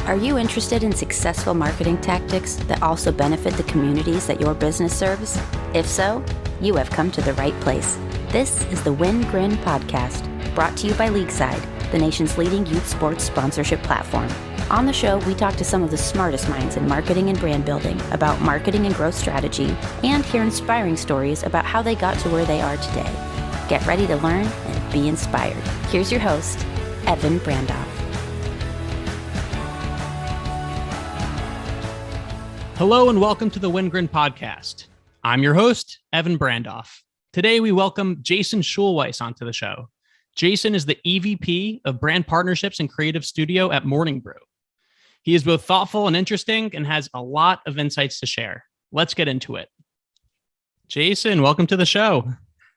Are you interested in successful marketing tactics that also benefit the communities that your business serves? If so, you have come to the right place. This is the Win Grin podcast, brought to you by Leagueside, the nation's leading youth sports sponsorship platform. On the show, we talk to some of the smartest minds in marketing and brand building about marketing and growth strategy, and hear inspiring stories about how they got to where they are today. Get ready to learn and be inspired. Here's your host, Evan Brandoff. Hello and welcome to the Win Grin podcast. I'm your host, Evan Brandoff. Today we welcome Jason Schulweis onto the show. Jason is the EVP of Brand Partnerships and Creative Studio at Morning Brew. He is both thoughtful and interesting and has a lot of insights to share. Let's get into it. Jason, welcome to the show.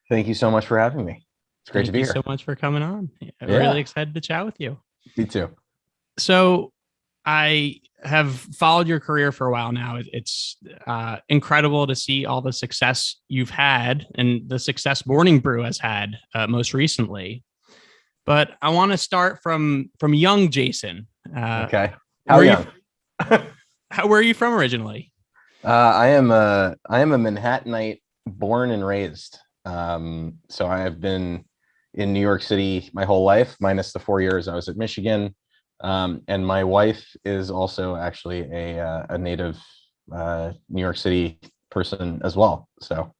Thank you so much for having me. It's great to be here. Thank you so much for coming on. I'm really excited to chat with you. Me too. So I have followed your career for a while now. It's incredible to see all the success you've had and the success Morning Brew has had most recently. But I want to start from young Jason. Okay. How young? Where are you from originally? I am a Manhattanite, born and raised. So I have been in New York City my whole life, minus the 4 years I was at Michigan. And my wife is also actually a native New York City person as well. So,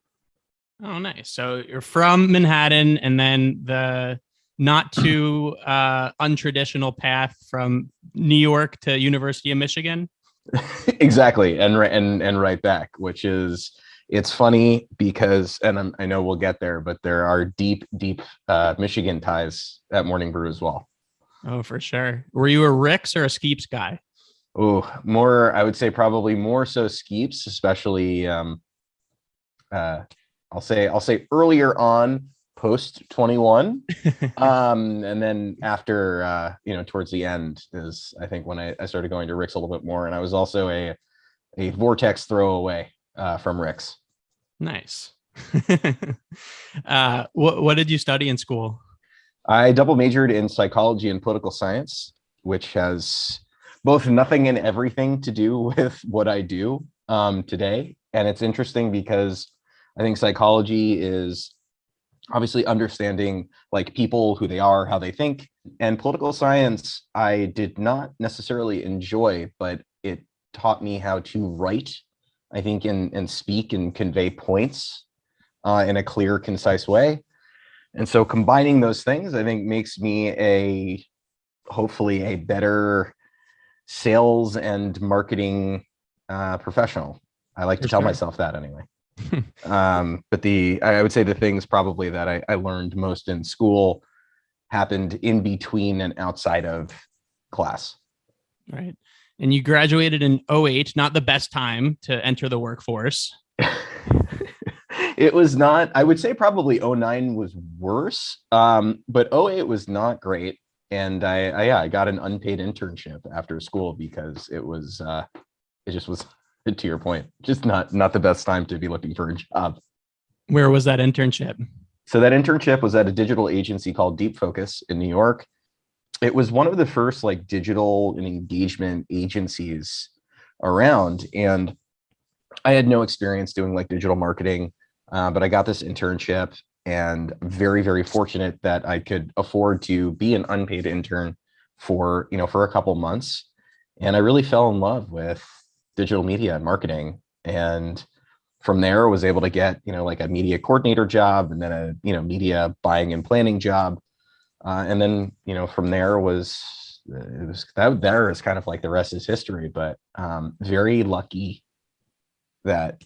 oh, nice. So you're from Manhattan, and then the not too untraditional path from New York to University of Michigan. Exactly, and right back, which is it's funny because, and I know we'll get there, but there are deep Michigan ties at Morning Brew as well. Oh, for sure. Were you a Ricks or a Skeeps guy? Oh, more, I would say probably more so Skeeps, especially I'll say earlier on post 21. And then after towards the end is I think when I started going to Ricks a little bit more. And I was also a Vortex throwaway from Ricks. Nice. What did you study in school? I double majored in psychology and political science, which has both nothing and everything to do with what I do today. And it's interesting because I think psychology is obviously understanding like people, who they are, how they think. And political science, I did not necessarily enjoy, but it taught me how to write, I think, and speak and convey points in a clear, concise way. And so combining those things, I think, makes me hopefully a better sales and marketing professional. I like to tell myself that anyway. But I would say the things probably that I learned most in school happened in between and outside of class. Right. And you graduated in 2008, not the best time to enter the workforce. It was not, I would say probably 2009 was worse, but 2008 was not great. And I got an unpaid internship after school because it just was, to your point, just not the best time to be looking for a job. Where was that internship? So that internship was at a digital agency called Deep Focus in New York. It was one of the first like digital and engagement agencies around. And I had no experience doing like digital marketing. But I got this internship, and very, very fortunate that I could afford to be an unpaid intern for a couple months. And I really fell in love with digital media and marketing. And from there was able to get, like a media coordinator job, and then a, media buying and planning job. And then, from there there is kind of like the rest is history, but very lucky that,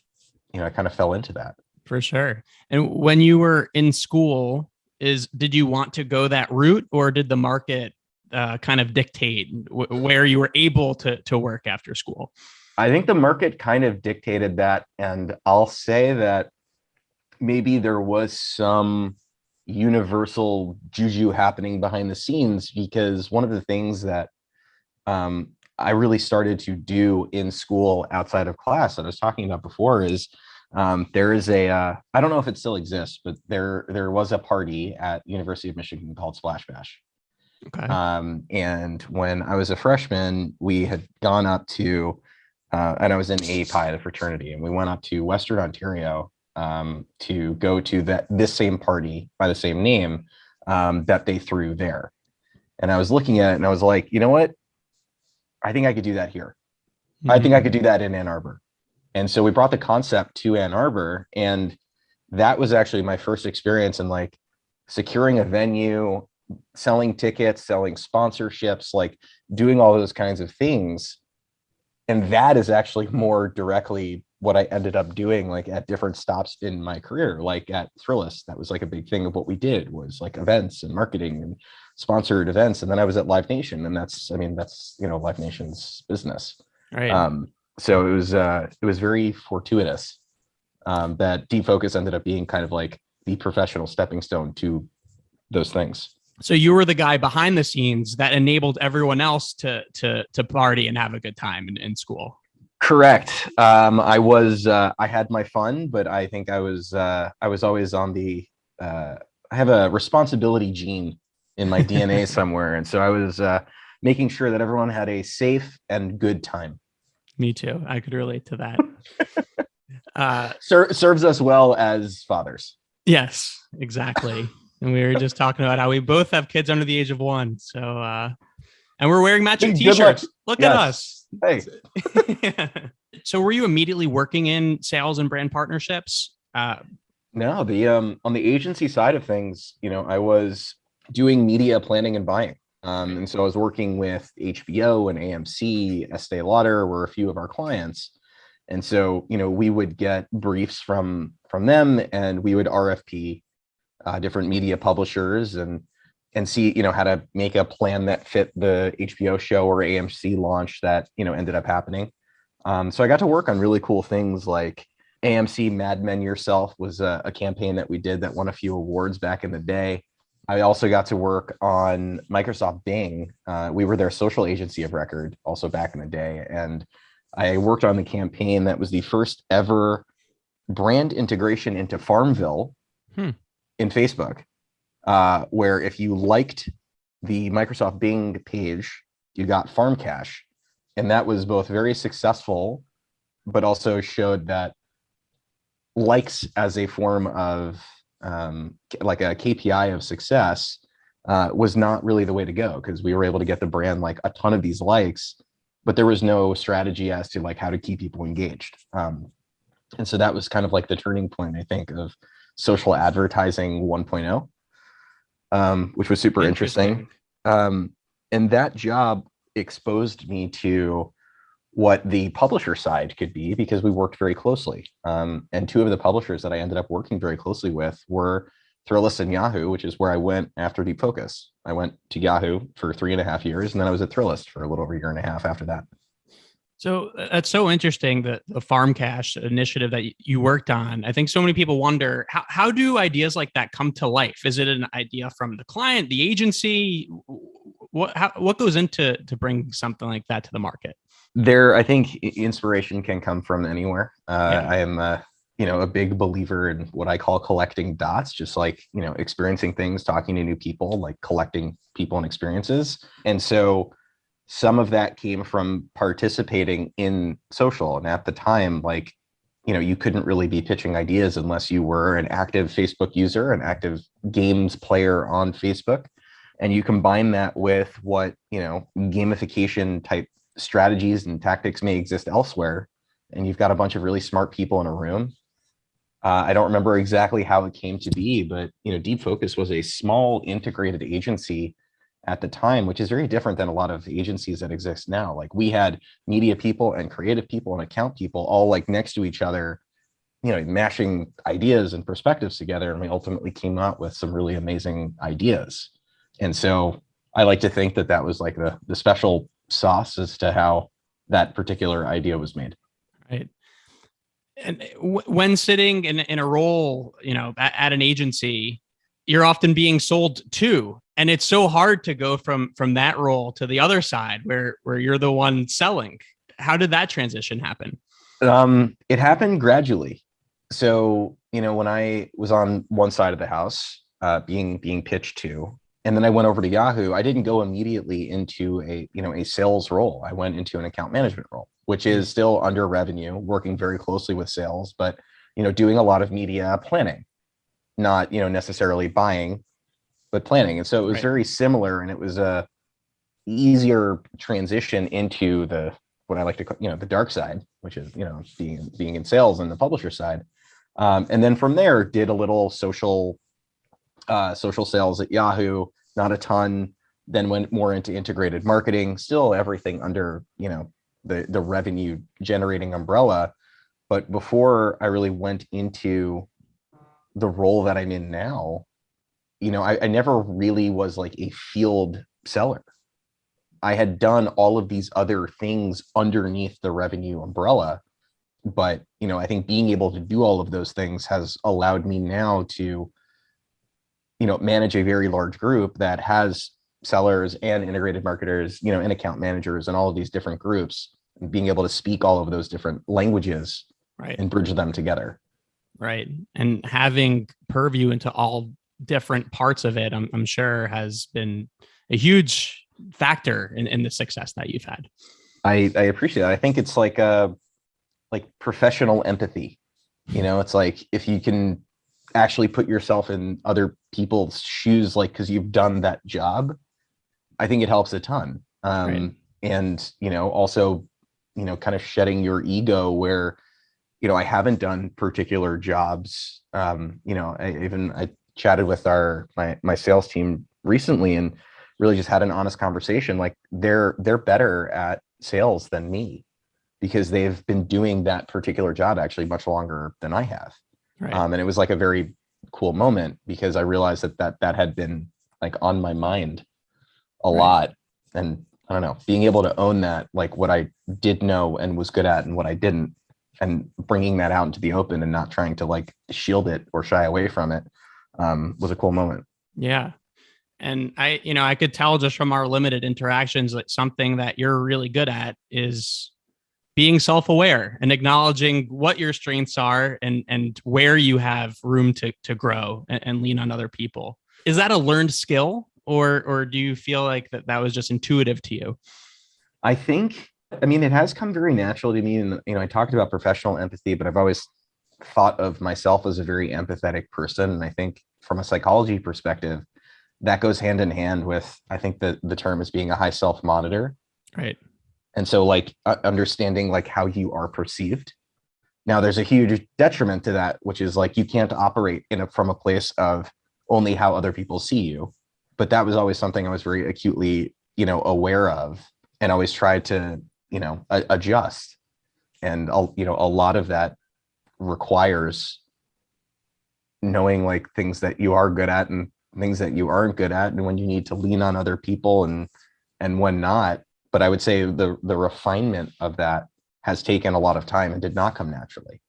I kind of fell into that. For sure. And when you were in school, did you want to go that route, or did the market kind of dictate where you were able to work after school? I think the market kind of dictated that. And I'll say that maybe there was some universal juju happening behind the scenes, because one of the things that I really started to do in school outside of class that I was talking about before is there is I don't know if it still exists, but there was a party at University of Michigan called Splash Bash. Okay. And when I was a freshman, we had gone up to, and I was in API, the fraternity, and we went up to Western Ontario to go to this same party by the same name that they threw there. And I was looking at it and I was like, you know what? I think I could do that here. I think I could do that in Ann Arbor. And so we brought the concept to Ann Arbor, and that was actually my first experience in like securing a venue, selling tickets, selling sponsorships, like doing all those kinds of things. And that is actually more directly what I ended up doing like at different stops in my career. Like at Thrillist, that was like a big thing of what we did, was like events and marketing and sponsored events. And then I was at Live Nation, and that's Live Nation's business. Right. So it was very fortuitous that Deep Focus ended up being kind of like the professional stepping stone to those things. So you were the guy behind the scenes that enabled everyone else to party and have a good time in school. Correct. I had my fun, but I think I was always on the, I have a responsibility gene in my DNA somewhere. And so I was making sure that everyone had a safe and good time. Me too. I could relate to that. Serves us well as fathers. Yes, exactly. And we were just talking about how we both have kids under the age of 1. So, and we're wearing matching t-shirts. Look at us. Hey. So were you immediately working in sales and brand partnerships? No, on the agency side of things, I was doing media planning and buying. And so I was working with HBO and AMC, Estee Lauder were a few of our clients. And so, we would get briefs from them, and we would RFP different media publishers and see, how to make a plan that fit the HBO show or AMC launch that, ended up happening. So I got to work on really cool things like AMC Mad Men Yourself was a campaign that we did that won a few awards back in the day. I also got to work on Microsoft Bing. We were their social agency of record also back in the day. And I worked on the campaign that was the first ever brand integration into Farmville in Facebook, where if you liked the Microsoft Bing page, you got Farm Cash. And that was both very successful, but also showed that likes as a form of like a KPI of success was not really the way to go, because we were able to get the brand like a ton of these likes, but there was no strategy as to like how to keep people engaged. And so that was kind of like the turning point, I think, of social advertising 1.0, which was super interesting. And that job exposed me to what the publisher side could be, because we worked very closely. And two of the publishers that I ended up working very closely with were Thrillist and Yahoo, which is where I went after Deep Focus. I went to Yahoo for 3.5 years, and then I was at Thrillist for a little over a year and a half after that. So that's so interesting, that the Farm Cash initiative that you worked on. I think so many people wonder, how do ideas like that come to life? Is it an idea from the client, the agency? What goes into to bring something like that to the market? I think inspiration can come from anywhere. I am a big believer in what I call collecting dots, just like, experiencing things, talking to new people, like collecting people and experiences. And so some of that came from participating in social. And at the time, like, you couldn't really be pitching ideas unless you were an active Facebook user, an active games player on Facebook. And you combine that with what, gamification type strategies and tactics may exist elsewhere, and you've got a bunch of really smart people in a room. I don't remember exactly how it came to be, but Deep Focus was a small integrated agency at the time, which is very different than a lot of agencies that exist now. Like, we had media people and creative people and account people all like next to each other, mashing ideas and perspectives together, and we ultimately came out with some really amazing ideas. And so I like to think that was like the special sauce as to how that particular idea was made. Right. And when sitting in a role, at an agency, you're often being sold to, and it's so hard to go from that role to the other side where you're the one selling. How did that transition happen? It happened gradually. So, when I was on one side of the house, being pitched to, And then I went over to Yahoo. I didn't go immediately into a sales role. I went into an account management role, which is still under revenue, working very closely with sales, but, doing a lot of media planning, not, necessarily buying, but planning. And so it was very similar, and it was a easier transition into what I like to call, the dark side, which is, being in sales and the publisher side. And then from there, did a little social sales at Yahoo, not a ton, then went more into integrated marketing, still everything under, the revenue generating umbrella. But before I really went into the role that I'm in now, I never really was like a field seller. I had done all of these other things underneath the revenue umbrella, but, I think being able to do all of those things has allowed me now to, manage a very large group that has sellers and integrated marketers, and account managers and all of these different groups, and being able to speak all of those different languages and bridge them together. Right. And having purview into all different parts of it, I'm sure has been a huge factor in the success that you've had. I appreciate that. I think it's like professional empathy. It's like, if you can actually put yourself in other people's shoes, like, because you've done that job, I think it helps a ton. And, also, kind of shedding your ego where, I haven't done particular jobs. I chatted with my sales team recently and really just had an honest conversation. Like, they're better at sales than me because they've been doing that particular job actually much longer than I have. And it was like a very cool moment because I realized that had been like on my mind a lot. And I don't know, being able to own that, like what I did know and was good at and what I didn't, and bringing that out into the open and not trying to like shield it or shy away from it, was a cool moment. Yeah. And I could tell just from our limited interactions that something that you're really good at is being self-aware and acknowledging what your strengths are and where you have room to grow and lean on other people. Is that a learned skill, or do you feel like that was just intuitive to you? It has come very natural to me. And, I talked about professional empathy, but I've always thought of myself as a very empathetic person. And I think from a psychology perspective, that goes hand in hand with, I think that the term is being a high self-monitor. Right. And so like understanding like how you are perceived. Now there's a huge detriment to that, which is like, you can't operate from a place of only how other people see you. But that was always something I was very acutely, aware of, and always tried to, adjust. And, a lot of that requires knowing like things that you are good at and things that you aren't good at, and when you need to lean on other people and when not. But I would say the refinement of that has taken a lot of time and did not come naturally,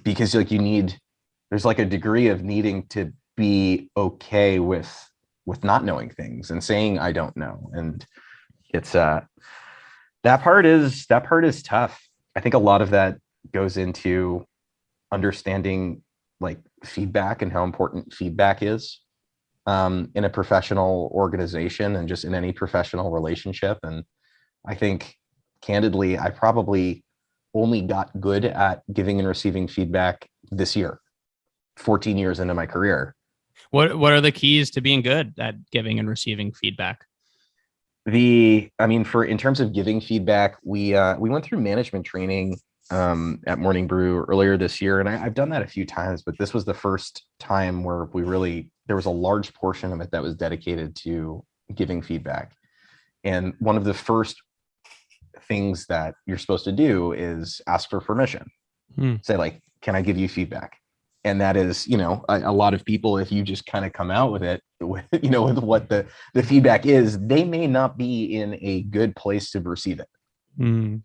because like there's like a degree of needing to be okay with not knowing things and saying I don't know. And it's that part is tough. I think a lot of that goes into understanding like feedback and how important feedback is in a professional organization and just in any professional relationship. And I think candidly, I probably only got good at giving and receiving feedback this year, 14 years into my career. What are the keys to being good at giving and receiving feedback? In terms of giving feedback, we went through management training at Morning Brew earlier this year, and I've done that a few times, but this was the first time where there was a large portion of it that was dedicated to giving feedback. And one of the first things that you're supposed to do is ask for permission. Say like, can I give you feedback? And that is, a lot of people, if you just kind of come out with it, with what the feedback is, they may not be in a good place to receive it. And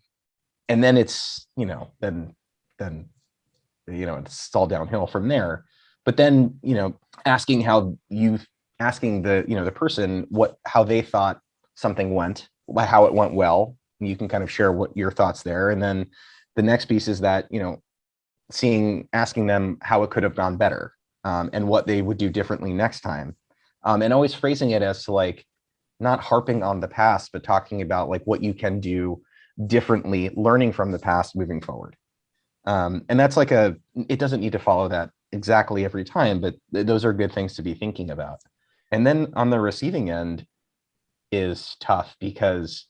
then it's, then it's all downhill from there. But then, asking the person how they thought something went, how it went well, you can kind of share what your thoughts there. And then the next piece is that, asking them how it could have gone better, and what they would do differently next time. And always phrasing it as to like not harping on the past, but talking about like what you can do differently, learning from the past, moving forward. And that's like it doesn't need to follow that exactly every time, but those are good things to be thinking about. And then on the receiving end is tough, because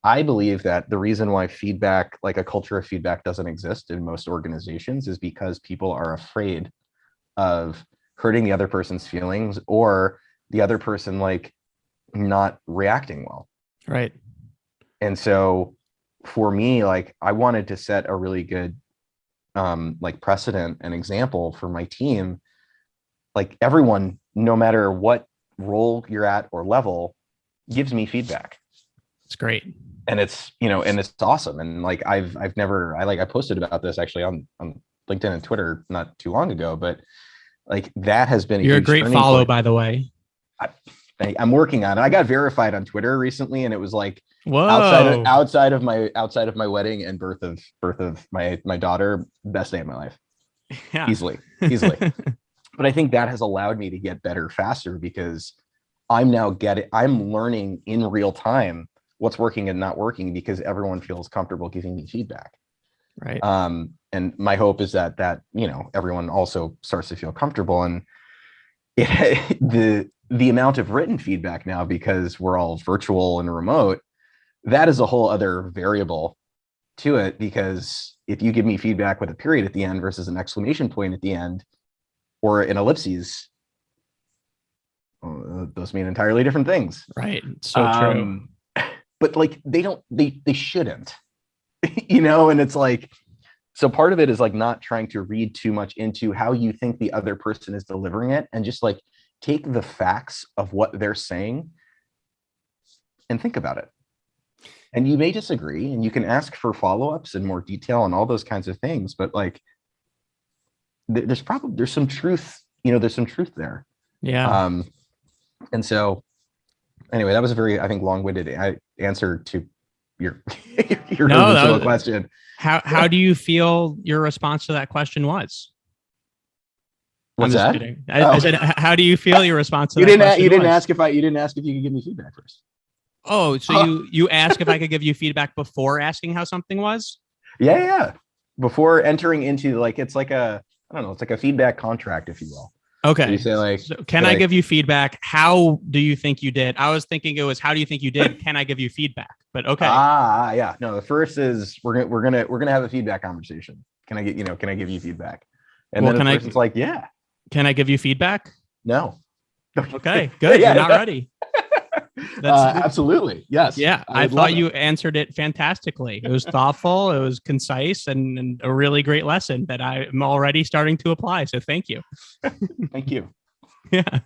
I believe that the reason why feedback, like a culture of feedback, doesn't exist in most organizations is because people are afraid of hurting the other person's feelings, or the other person like not reacting well. Right. And so for me, like I wanted to set a really good like precedent and example for my team. Like everyone, no matter what role you're at or level, gives me feedback. It's great. And it's, and it's awesome. And like I posted about this actually on LinkedIn and Twitter not too long ago, but like that has been You're a great follow, by the way. I'm working on it. I got verified on Twitter recently, and it was like, whoa, outside of my wedding and birth of my daughter, best day of my life. Yeah. Easily. But I think that has allowed me to get better faster, because I'm learning in real time what's working and not working, because everyone feels comfortable giving me feedback. Right. And my hope is that everyone also starts to feel comfortable. And the amount of written feedback now, because we're all virtual and remote, that is a whole other variable to it, because if you give me feedback with a period at the end versus an exclamation point at the end, or an ellipses, those mean entirely different things. Right. So true. But like they shouldn't, and it's like, so part of it is like not trying to read too much into how you think the other person is delivering it, and just like take the facts of what they're saying and think about it. And you may disagree, and you can ask for follow-ups and more detail and all those kinds of things, but like there's some truth, there's some truth there. Yeah. And so anyway, that was a very, I think, long-winded answer to your original question. How do you feel your response to that question was? What's that? Kidding. I said, how do you feel your response to that question? You didn't ask if you could give me feedback first. Oh, so you asked if I could give you feedback before asking how something was? Yeah. Before entering into it's like it's like a feedback contract, if you will. Okay. So you say like, so can I give you feedback? How do you think you did? I was thinking it was, how do you think you did? Can I give you feedback? But okay. Yeah. No, the first is we're gonna have a feedback conversation. Can I give you feedback? And then the person's like, yeah. Can I give you feedback? No. Okay, good. You're not ready. Absolutely. Yes. Yeah. I thought you answered it fantastically. It was thoughtful. It was concise, and a really great lesson that I'm already starting to apply. So thank you. Thank you. Yeah.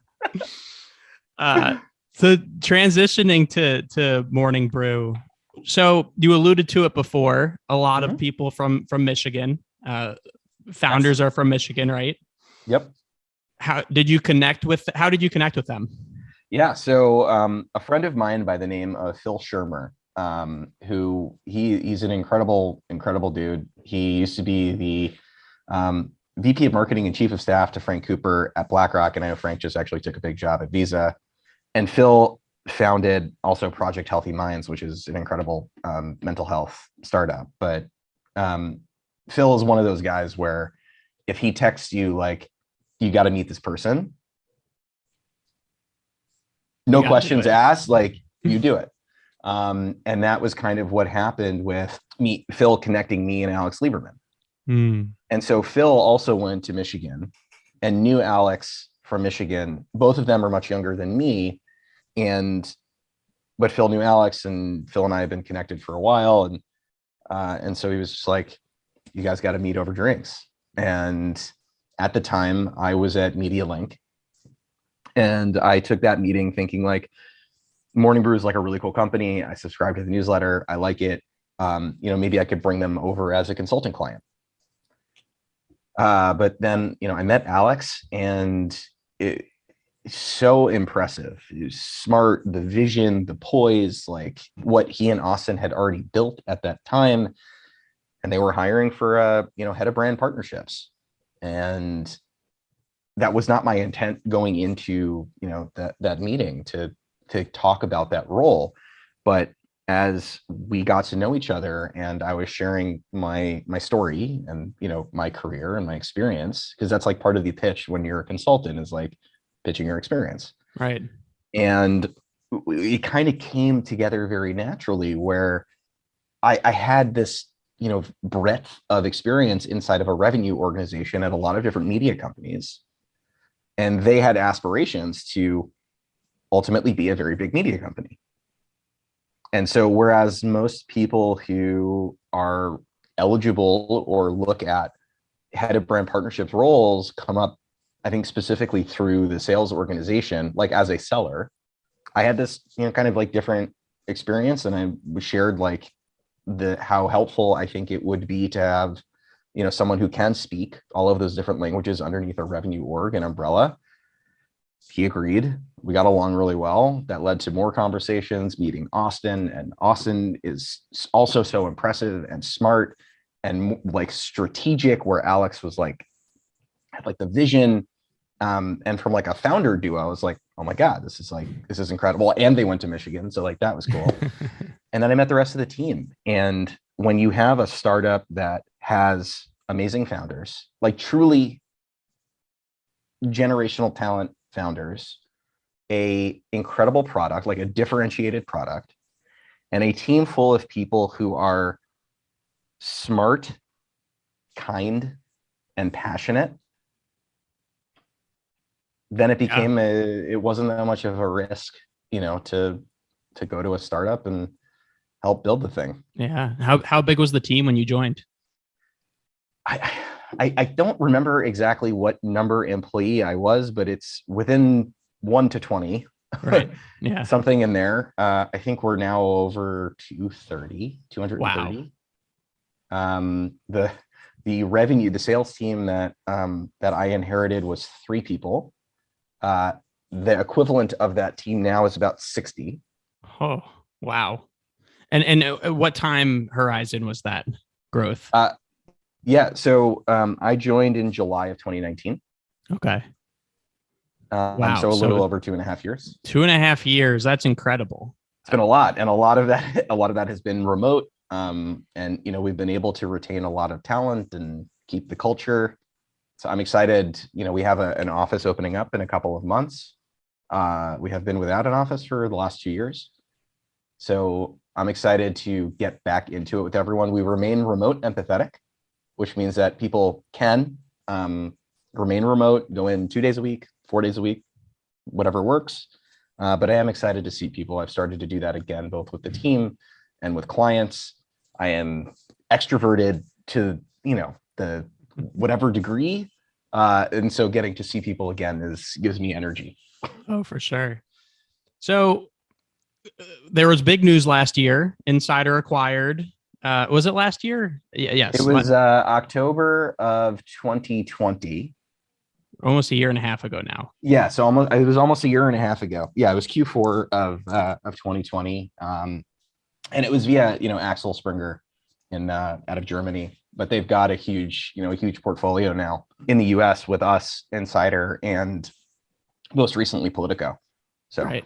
So transitioning to Morning Brew. So you alluded to it before. A lot of people from Michigan, founders are from Michigan, right? Yep. How did you connect with them? Yeah. So a friend of mine by the name of Phil Shermer, who he's an incredible dude. He used to be the VP of marketing and chief of staff to Frank Cooper at BlackRock. And I know Frank just actually took a big job at Visa. And Phil founded also Project Healthy Minds, which is an incredible mental health startup. But Phil is one of those guys where if he texts you like, you got to meet this person, no questions asked, like you do it. And that was kind of what happened with Phil connecting me and Alex Lieberman. And so Phil also went to Michigan and knew Alex from Michigan. Both of them are much younger than me. But Phil knew Alex, and Phil and I have been connected for a while. And so he was just like, you guys got to meet over drinks. And at the time I was at Media Link, and I took that meeting thinking like, Morning Brew is like a really cool company. I subscribe to the newsletter. I like it. Maybe I could bring them over as a consulting client. But then, I met Alex, and it's so impressive. He was smart, the vision, the poise, like what he and Austin had already built at that time. And they were hiring for head of brand partnerships. And that was not my intent going into, that meeting to talk about that role. But as we got to know each other and I was sharing my story and, my career and my experience, because that's like part of the pitch when you're a consultant, is like pitching your experience. Right. And it kind of came together very naturally, where I had this, breadth of experience inside of a revenue organization at a lot of different media companies. And they had aspirations to ultimately be a very big media company. And so whereas most people who are eligible or look at head of brand partnerships roles come up, I think specifically through the sales organization, like as a seller, I had this, kind of like different experience. And I shared like how helpful I think it would be to have, someone who can speak all of those different languages underneath a revenue org and umbrella. He agreed. We got along really well. That led to more conversations, meeting Austin, and Austin is also so impressive and smart and like strategic, where Alex was like, had like the vision. And from like a founder duo, I was like, oh my God, this is incredible. And they went to Michigan. So like, that was cool. And then I met the rest of the team. And when you have a startup that has amazing founders, like truly generational talent founders, a incredible product, like a differentiated product, and a team full of people who are smart, kind, and passionate, then it became it wasn't that much of a risk, to go to a startup and help build the thing. Yeah. How big was the team when you joined? I don't remember exactly what number employee I was, but it's within 1 to 20. Right. Yeah. Something in there. I think we're now over 230. Wow. The revenue, the sales team that I inherited was 3 people. The equivalent of that team now is about 60. Oh, wow. And what time horizon was that growth? Yeah. So I joined in July of 2019. Okay. Wow. So a little over 2.5 years. 2.5 years. That's incredible. It's been a lot. And a lot of that has been remote. And, we've been able to retain a lot of talent and keep the culture. So I'm excited. We have an office opening up in a couple of months. We have been without an office for the last 2 years. So I'm excited to get back into it with everyone. We remain remote empathetic, which means that people can remain remote, go in 2 days a week, 4 days a week, whatever works. But I am excited to see people. I've started to do that again, both with the team and with clients. I am extroverted to, the whatever degree. And so getting to see people again gives me energy. Oh, for sure. So there was big news last year. Insider acquired. Was it last year? Yes. It was October of 2020. Almost a year and a half ago now. Yeah. So it was almost a year and a half ago. Yeah. It was Q4 of 2020. And it was via, Axel Springer out of Germany, but they've got a huge portfolio now in the US with us, Insider, and most recently Politico. So right.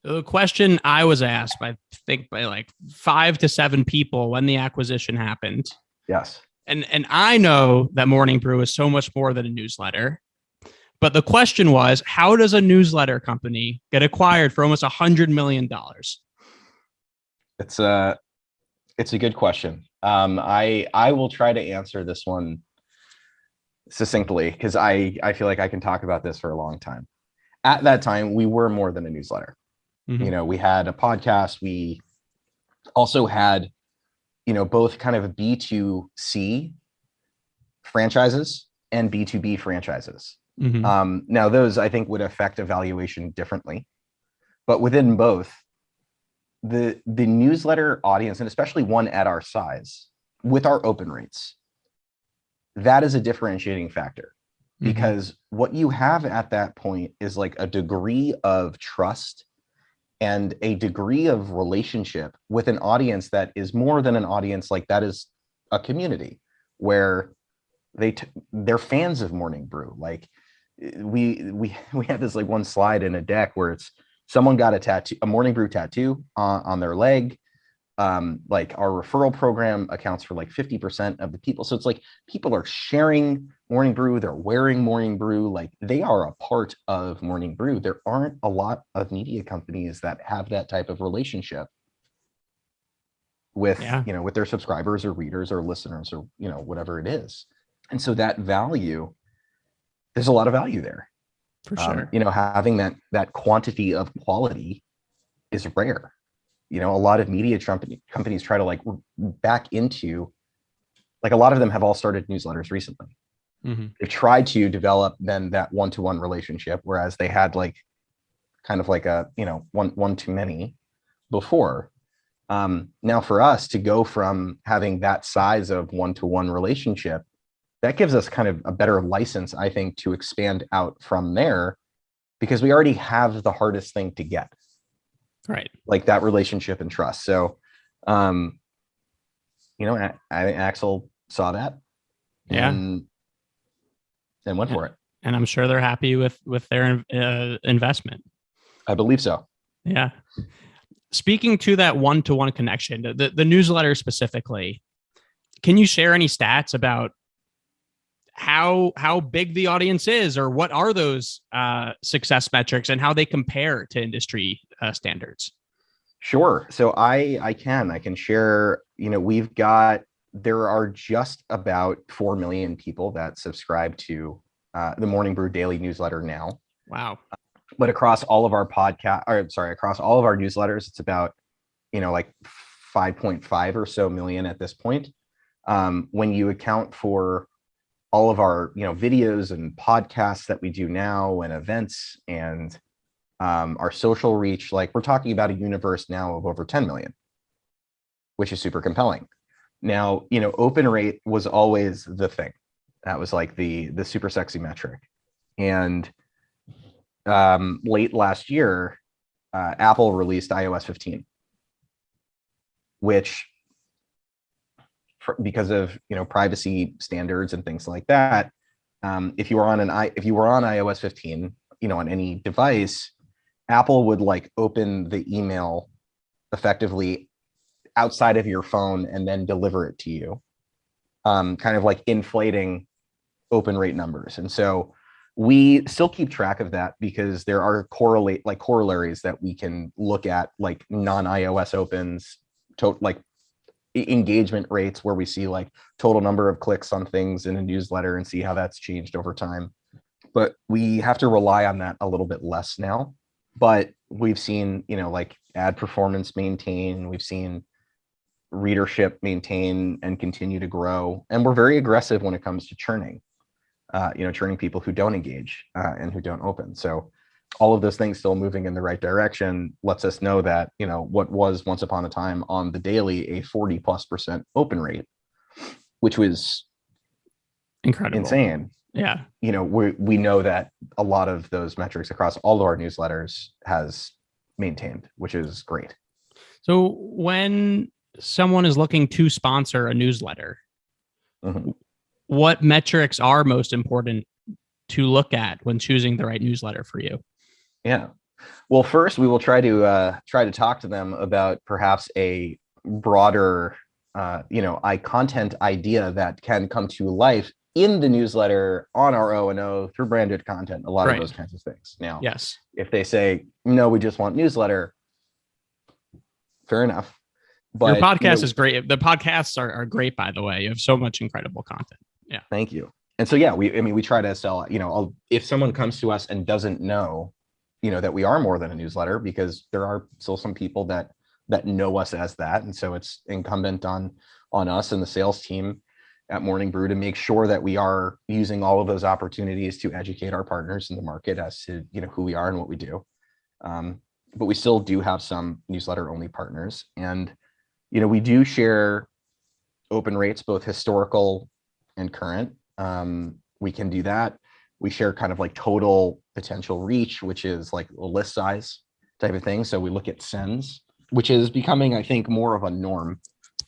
The question I was asked by like 5 to 7 people when the acquisition happened. Yes. And I know that Morning Brew is so much more than a newsletter. But the question was, how does a newsletter company get acquired for almost $100 million? It's a good question. I will try to answer this one succinctly, because I feel like I can talk about this for a long time. At that time, we were more than a newsletter. Mm-hmm. We had a podcast. We also had, both kind of B2C franchises and B2B franchises. Mm-hmm. Now, those I think would affect evaluation differently, but within both, the newsletter audience, and especially one at our size, with our open rates, that is a differentiating factor. Mm-hmm. Because what you have at that point is like a degree of trust and a degree of relationship with an audience that is more than an audience. Like, that is a community where they're fans of Morning Brew. Like, we had this like one slide in a deck where it's someone got a tattoo, a Morning Brew tattoo on their leg. Like our referral program accounts for like 50% of the people. So it's like people are sharing Morning Brew, they're wearing Morning Brew, like they are a part of Morning Brew. There aren't a lot of media companies that have that type of relationship with, with their subscribers or readers or listeners or, whatever it is. And so that value, there's a lot of value there. For sure. Having that quantity of quality is rare. A lot of media companies try to like back into, like a lot of them have all started newsletters recently. Mm-hmm. They've tried to develop then that one-to-one relationship, whereas they had like kind of like a, one too many before. Now for us to go from having that size of one-to-one relationship, that gives us kind of a better license, I think, to expand out from there, because we already have the hardest thing to get. Right. Like that relationship and trust. So, I think Axel saw that and went for it. And I'm sure they're happy with their investment. I believe so. Yeah. Speaking to that one-to-one connection, the newsletter specifically, can you share any stats about how big the audience is, or what are those success metrics and how they compare to industry standards? Sure. So I can share, there are just about 4 million people that subscribe to the Morning Brew daily newsletter now. Wow. But across all of our across all of our newsletters, it's about, like 5.5 or so million at this point. When you account for all of our, videos and podcasts that we do now and events and our social reach, like we're talking about a universe now of over 10 million, which is super compelling. Now, open rate was always the thing. That was like the super sexy metric. And late last year, Apple released iOS 15, which because of privacy standards and things like that, if you were on iOS 15, on any device, Apple would like open the email effectively outside of your phone and then deliver it to you, kind of like inflating open rate numbers. And so we still keep track of that because there are corollaries that we can look at, like non-iOS opens, like engagement rates, where we see like total number of clicks on things in a newsletter and see how that's changed over time. But we have to rely on that a little bit less now. But we've seen, like ad performance maintain, we've seen readership maintain and continue to grow. And we're very aggressive when it comes to churning, churning people who don't engage and who don't open. So all of those things still moving in the right direction lets us know that, what was once upon a time on the daily a 40+% open rate, which was incredible, insane. Yeah. We know that a lot of those metrics across all of our newsletters has maintained, which is great. So when someone is looking to sponsor a newsletter, mm-hmm. what metrics are most important to look at when choosing the right newsletter for you? Yeah. Well, first we will try to talk to them about perhaps a broader, content idea that can come to life in the newsletter, on our O&O, through branded content, a lot of those kinds of things. Now, yes, if they say, no, we just want newsletter, fair enough. But your podcast is great. The podcasts are great, by the way. You have so much incredible content. Yeah. Thank you. And so, yeah, we try to sell, if someone comes to us and doesn't know, that we are more than a newsletter, because there are still some people that know us as that. And so it's incumbent on us and the sales team at Morning Brew to make sure that we are using all of those opportunities to educate our partners in the market as to, who we are and what we do. But we still do have some newsletter only partners. And, we do share open rates, both historical and current. We can do that. We share kind of like total potential reach, which is like a list size type of thing. So we look at sends, which is becoming, I think, more of a norm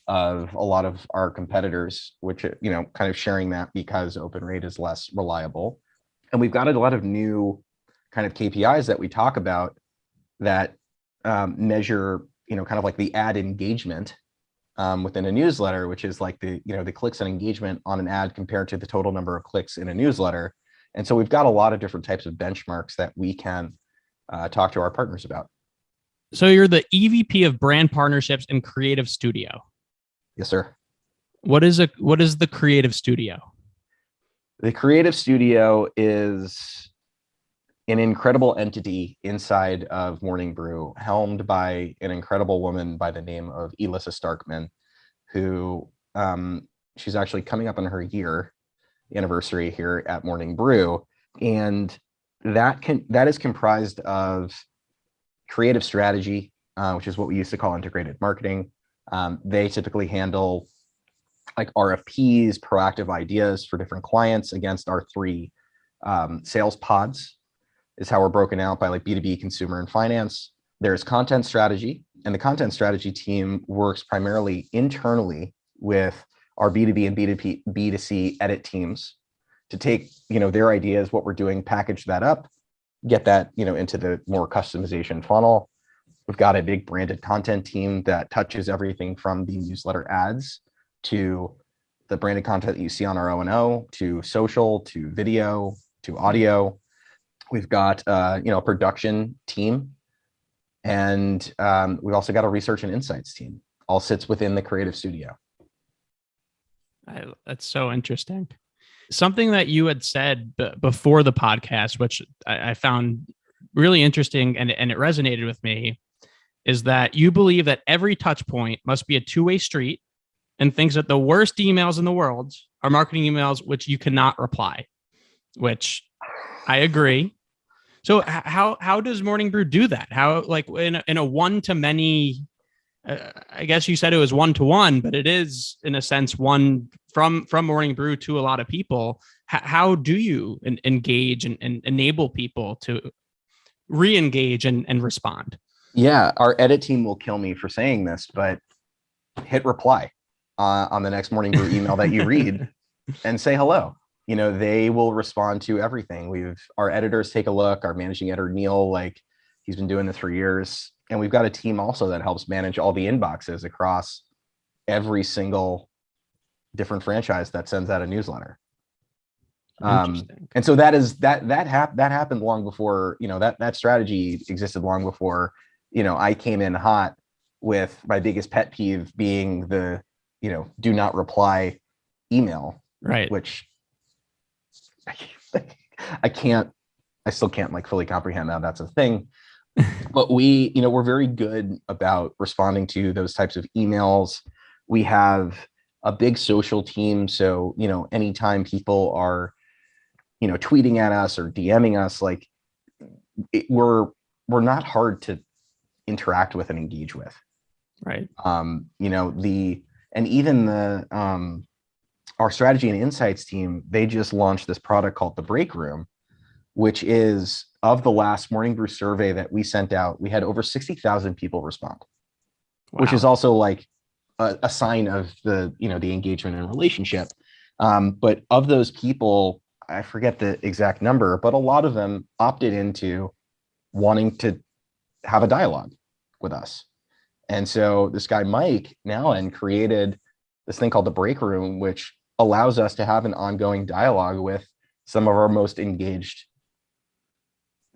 of a lot of our competitors, which, kind of sharing that because open rate is less reliable. And we've got a lot of new kind of KPIs that we talk about that measure, kind of like the ad engagement within a newsletter, which is like the clicks and engagement on an ad compared to the total number of clicks in a newsletter. And so we've got a lot of different types of benchmarks that we can talk to our partners about. So you're the EVP of Brand Partnerships and Creative Studio. Yes, sir. What is the Creative Studio? The Creative Studio is an incredible entity inside of Morning Brew, helmed by an incredible woman by the name of Elissa Starkman, who she's actually coming up on her year anniversary here at Morning Brew. And that is comprised of creative strategy, which is what we used to call integrated marketing. They typically handle like RFPs, proactive ideas for different clients against our 3 sales pods is how we're broken out by like B2B, consumer, and finance. There's content strategy, and the content strategy team works primarily internally with our B2B and B2C edit teams to take, their ideas, what we're doing, package that up, get that, into the more customization funnel. We've got a big branded content team that touches everything from the newsletter ads to the branded content that you see on our O&O, to social, to video, to audio. We've got, a production team, and we've also got a research and insights team. All sits within the Creative Studio. That's so interesting. Something that you had said before the podcast, which I found really interesting and it resonated with me, is that you believe that every touch point must be a two-way street, and thinks that the worst emails in the world are marketing emails which you cannot reply, which I agree. So how does Morning Brew do that? How, like, in a one-to-many, I guess you said it was one-to-one, but it is in a sense one from Morning Brew to a lot of people. How do you engage and enable people to re-engage and respond? Yeah, our edit team will kill me for saying this, but hit reply on the next Morning Brew email that you read and say hello. They will respond to everything. Our editors take a look. Our managing editor, Neil, he's been doing this for years. And we've got a team also that helps manage all the inboxes across every single different franchise that sends out a newsletter. And so that happened long before, that strategy existed long before, I came in hot with my biggest pet peeve being the, do not reply email, right? Which I still can't fully comprehend how that's a thing. But we're very good about responding to those types of emails. We have a big social team. So, anytime people are, tweeting at us or DMing us, we're not hard to interact with and engage with. Right. Our strategy and insights team, they just launched this product called the Break Room, which is, of the last Morning Brew survey that we sent out, we had over 60,000 people respond. Wow. Which is also a sign of the engagement and relationship. But of those people, I forget the exact number, but a lot of them opted into wanting to have a dialogue with us. And so this guy, Mike Nallen, created this thing called the Break Room, which allows us to have an ongoing dialogue with some of our most engaged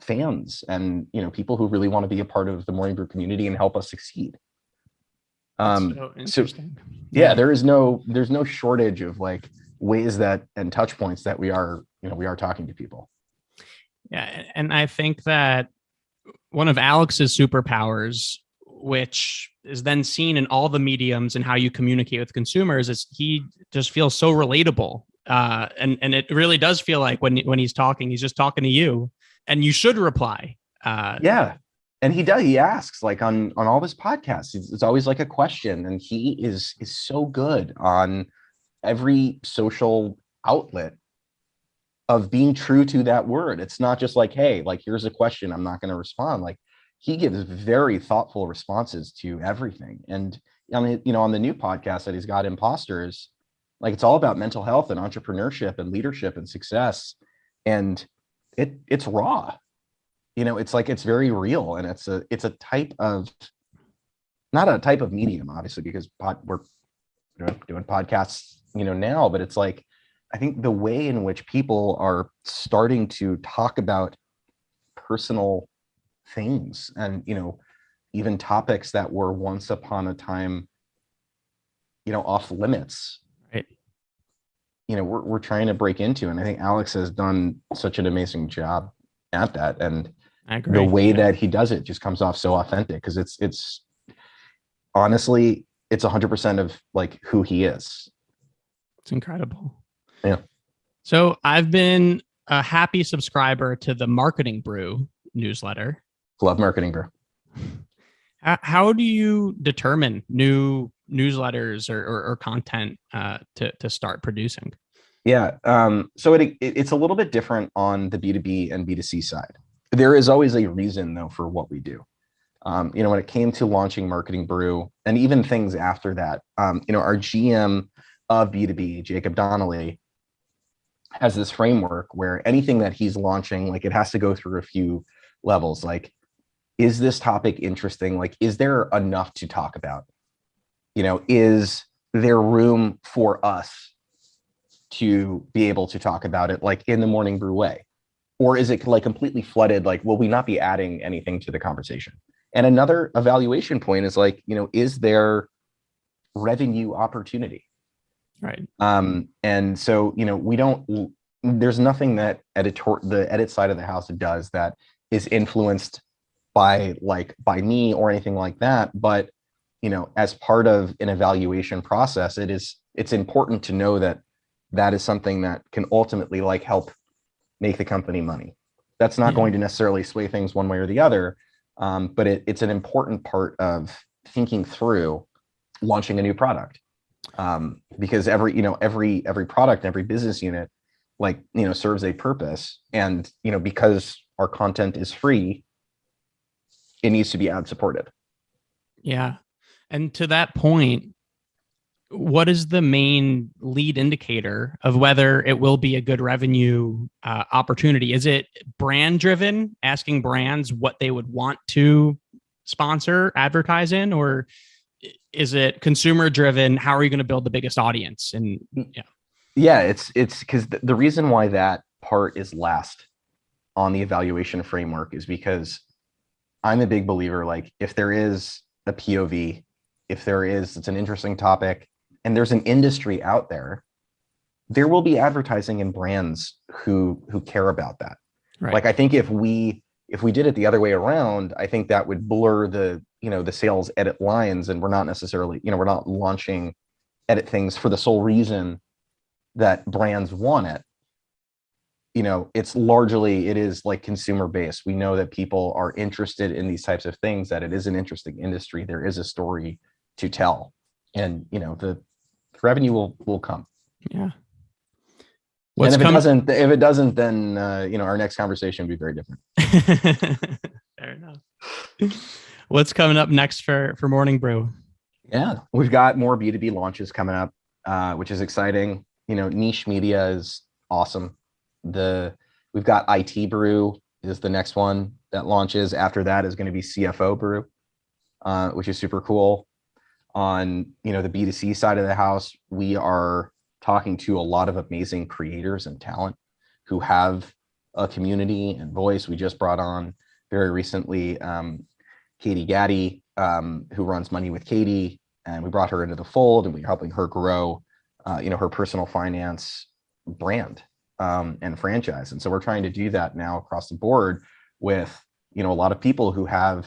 fans and, people who really want to be a part of the Morning Brew community and help us succeed. So interesting. So, yeah, there's no shortage of ways that and touch points that we are talking to people. Yeah. And I think that one of Alex's superpowers, which is then seen in all the mediums and how you communicate with consumers, is he just feels so relatable. And it really does feel like when he's talking, he's just talking to you, and you should reply. Yeah. And he does. He asks on all his podcasts. It's always a question, and he is so good on every social outlet of being true to that word. It's not just hey, here's a question, I'm not going to respond. He gives very thoughtful responses to everything. And on the new podcast that he's got, Imposters, it's all about mental health and entrepreneurship and leadership and success. And it's raw. It's like, it's very real, and it's a type of, not a type of medium, obviously, because we're doing podcasts, now, but it's like, I think the way in which people are starting to talk about personal things and, even topics that were once upon a time, off limits, Right. We're trying to break into. And I think Alex has done such an amazing job at that. And I agree. the way that he does it just comes off so authentic, because it's honestly, it's 100% of like who he is. It's incredible. Yeah. So I've been a happy subscriber to the Marketing Brew newsletter. Love Marketing Brew. How do you determine new newsletters or content to start producing? Yeah. So it's a little bit different on the B2B and B2C side. There is always a reason, though, for what we do. When it came to launching Marketing Brew and even things after that, our GM of B2B, Jacob Donnelly, has this framework where anything that he's launching, like, it has to go through a few levels. Like, is this topic interesting? Like, is there enough to talk about? Is there room for us to be able to talk about it, like, in the Morning Brew way? Or is it like completely flooded? Like, will we not be adding anything to the conversation? And another evaluation point is like, is there revenue opportunity? Right. And so, there's nothing that the edit side of the house does that is influenced by me or anything like that. But, as part of an evaluation process, it's important to know that is something that can ultimately like help make the company money. That's not going to necessarily sway things one way or the other. But it's an important part of thinking through launching a new product. Because every product, every business unit, serves a purpose. And, because our content is free, it needs to be ad supported. Yeah. And to that point, what is the main lead indicator of whether it will be a good revenue opportunity? Is it brand driven, asking brands what they would want to sponsor, advertise in, or is it consumer driven? How are you going to build the biggest audience? And it's because the reason why that part is last on the evaluation framework is because I'm a big believer, like, if there is a POV, it's an interesting topic, and there's an industry out there, there will be advertising and brands who care about that. Right. Like, I think if we did it the other way around, I think that would blur the sales edit lines, and we're not necessarily, we're not launching edit things for the sole reason that brands want it. It is like consumer based. We know that people are interested in these types of things, that it is an interesting industry. There is a story to tell, and the revenue will come. Yeah. And if it doesn't, then our next conversation will be very different. Fair enough. What's coming up next for Morning Brew? Yeah, we've got more B2B launches coming up, which is exciting. Niche media is awesome. We've got IT Brew is the next one that launches. After that is going to be CFO Brew, which is super cool. On the B2C side of the house, we are talking to a lot of amazing creators and talent who have a community and voice. We just brought on very recently Katie Gaddy, who runs Money with Katie, and we brought her into the fold, and we're helping her grow her personal finance brand and franchise. And so we're trying to do that now across the board with a lot of people who are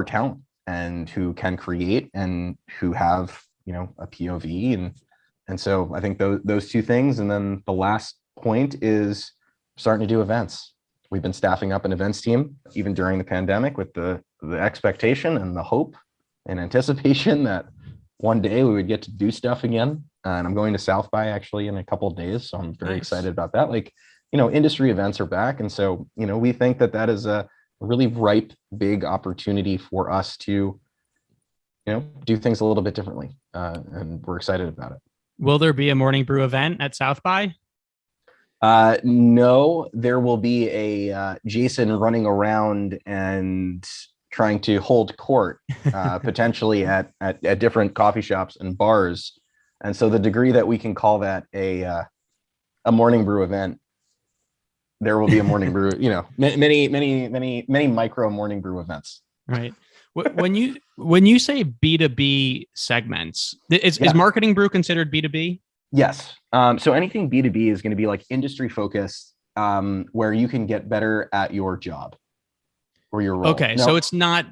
talent and who can create and who have a POV, and so I think those two things. And then the last point is starting to do events. We've been staffing up an events team even during the pandemic, with the expectation and the hope and anticipation that one day we would get to do stuff again. And I'm going to South by actually in a couple of days, so I'm very excited about that. Industry events are back, and so we think that is a really ripe, big opportunity for us to do things a little bit differently, and we're excited about it. Will there be a Morning Brew event at South by? No, there will be a Jason running around and trying to hold court, potentially at different coffee shops and bars. And so the degree that we can call that a morning brew event, there will be a morning brew, many micro morning brew events. Right. When you say B2B segments, is Marketing Brew considered B2B? Yes. So anything B2B is going to be like industry focused, where you can get better at your job or your role. Okay. So it's not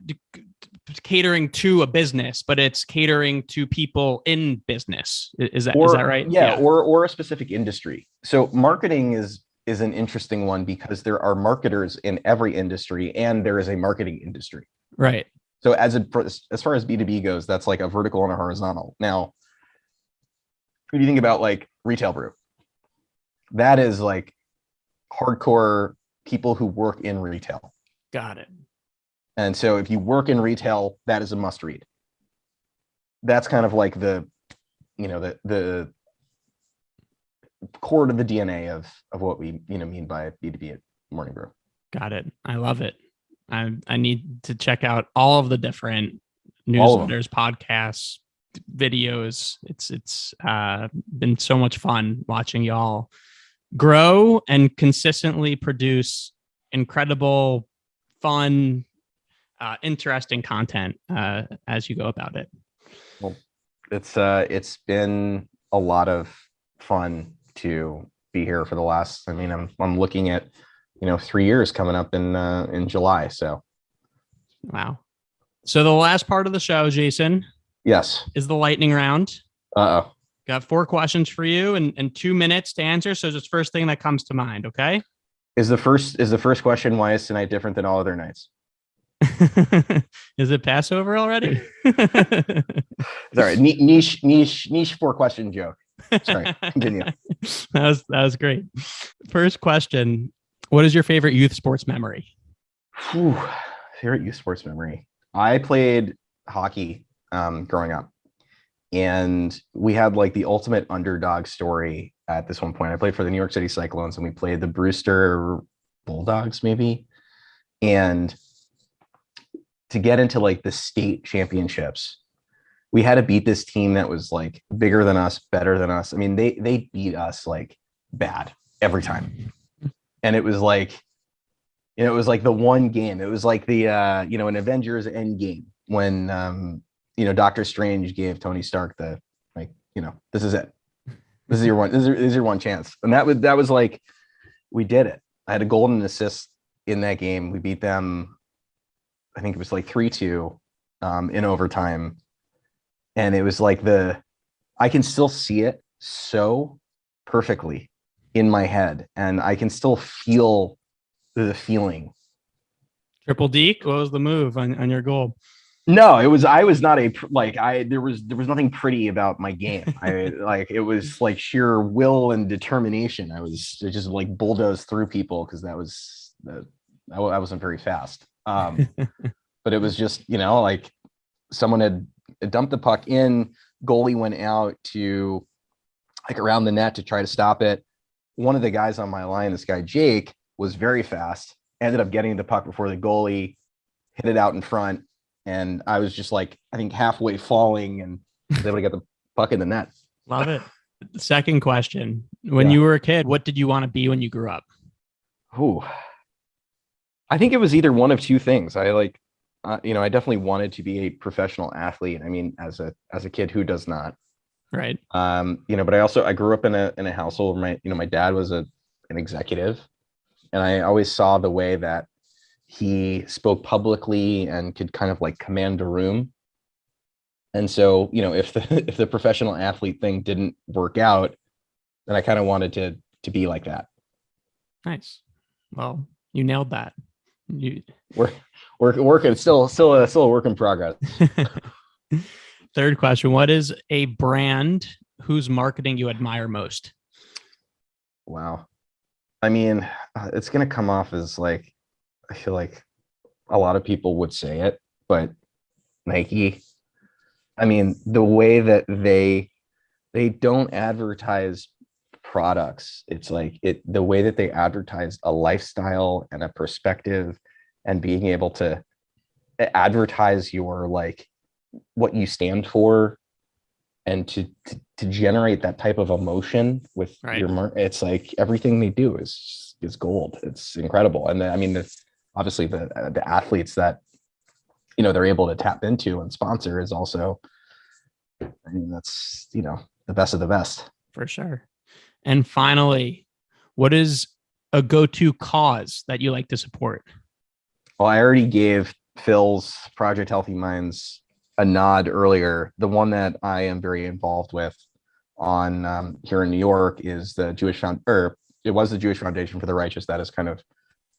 catering to a business, but it's catering to people in business. Is that right? Yeah. Or a specific industry. So marketing is an interesting one because there are marketers in every industry and there is a marketing industry. Right. So as far as B2B goes, that's like a vertical and a horizontal. Now, when you think about like retail brew, that is like hardcore people who work in retail. Got it. And so if you work in retail, that is a must read. That's kind of like the core to the DNA of what we mean by B2B at Morning Brew. Got it. I love it. I need to check out all of the different newsletters, podcasts, videos. It's been so much fun watching y'all grow and consistently produce incredible, fun, interesting content as you go about it. Well, it's been a lot of fun to be here for the last. I mean, I'm looking at 3 years coming up in July. So, wow. So the last part of the show, Jason. Yes. Is the lightning round. Uh-oh. Got 4 questions for you and 2 minutes to answer. So just first thing that comes to mind. Okay. Is the first question, why is tonight different than all other nights? Is it Passover already? Sorry, niche 4-question joke. Sorry, continue. That was great. First question: what is your favorite youth sports memory? Favorite youth sports memory. I played hockey growing up, and we had like the ultimate underdog story at this one point. I played for the New York City Cyclones, and we played the Brewster Bulldogs, maybe, and to get into like the state championships, we had to beat this team that was like bigger than us, better than us. I mean, they beat us like bad every time. And it was like the one game. It was like the an Avengers End game when Doctor Strange gave Tony Stark the this is it. This is your one chance. And that was like, we did it. I had a golden assist in that game. We beat them, I think it was like 3-2 in overtime. And it was like I can still see it so perfectly in my head, and I can still feel the feeling. Triple deke? What was the move on your goal? No, I was not there was nothing pretty about my game. It was like sheer will and determination. I just like bulldozed through people because I wasn't very fast. But it was just, like someone had dumped the puck in, goalie went out to like around the net to try to stop it. One of the guys on my line, this guy Jake, was very fast, ended up getting the puck before the goalie, hit it out in front. And I was just like, I think halfway falling and was able to get the puck in the net. Love it. Second question. When you were a kid, what did you want to be when you grew up? I think it was either one of two things. I definitely wanted to be a professional athlete. I mean, as a kid, who does not? Right. But I grew up in a household where my dad was an executive, and I always saw the way that he spoke publicly and could kind of like command a room. And so, if the professional athlete thing didn't work out, then I kind of wanted to be like that. Nice. Well, you nailed that. We're working, still a work in progress. Third question: what is a brand whose marketing you admire most? Wow. I mean, it's going to come off as like, I feel like a lot of people would say it, but Nike, I mean, the way that they don't advertise products, it's like the way that they advertise a lifestyle and a perspective, and being able to advertise your like what you stand for, and to generate that type of emotion with your it's like everything they do is gold. It's incredible. And I mean, obviously the athletes that they're able to tap into and sponsor is also, I mean, that's the best of the best for sure. And finally, what is a go-to cause that you like to support? Well, I already gave Phil's Project Healthy Minds a nod earlier. The one that I am very involved with on here in New York is the it was the Jewish Foundation for the Righteous that is kind of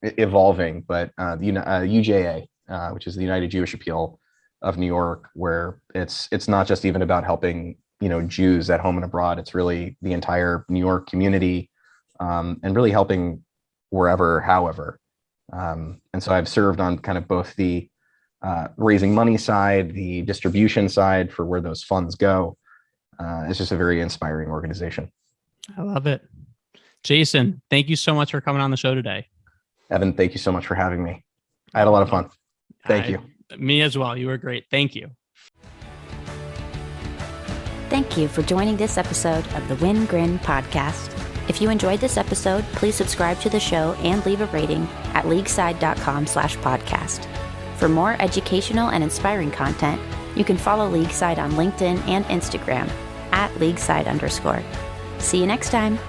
evolving, but the UJA, which is the United Jewish Appeal of New York, where it's not just even about helping Jews at home and abroad. It's really the entire New York community, and really helping wherever, however. And so I've served on kind of both the raising money side, the distribution side for where those funds go. It's just a very inspiring organization. I love it. Jason, thank you so much for coming on the show today. Evan, thank you so much for having me. I had a lot of fun. Thank you. Me as well. You were great. Thank you. Thank you for joining this episode of the Win Grin podcast. If you enjoyed this episode, please subscribe to the show and leave a rating at leagueside.com/podcast. For more educational and inspiring content, you can follow Leagueside on LinkedIn and Instagram @leagueside_. See you next time.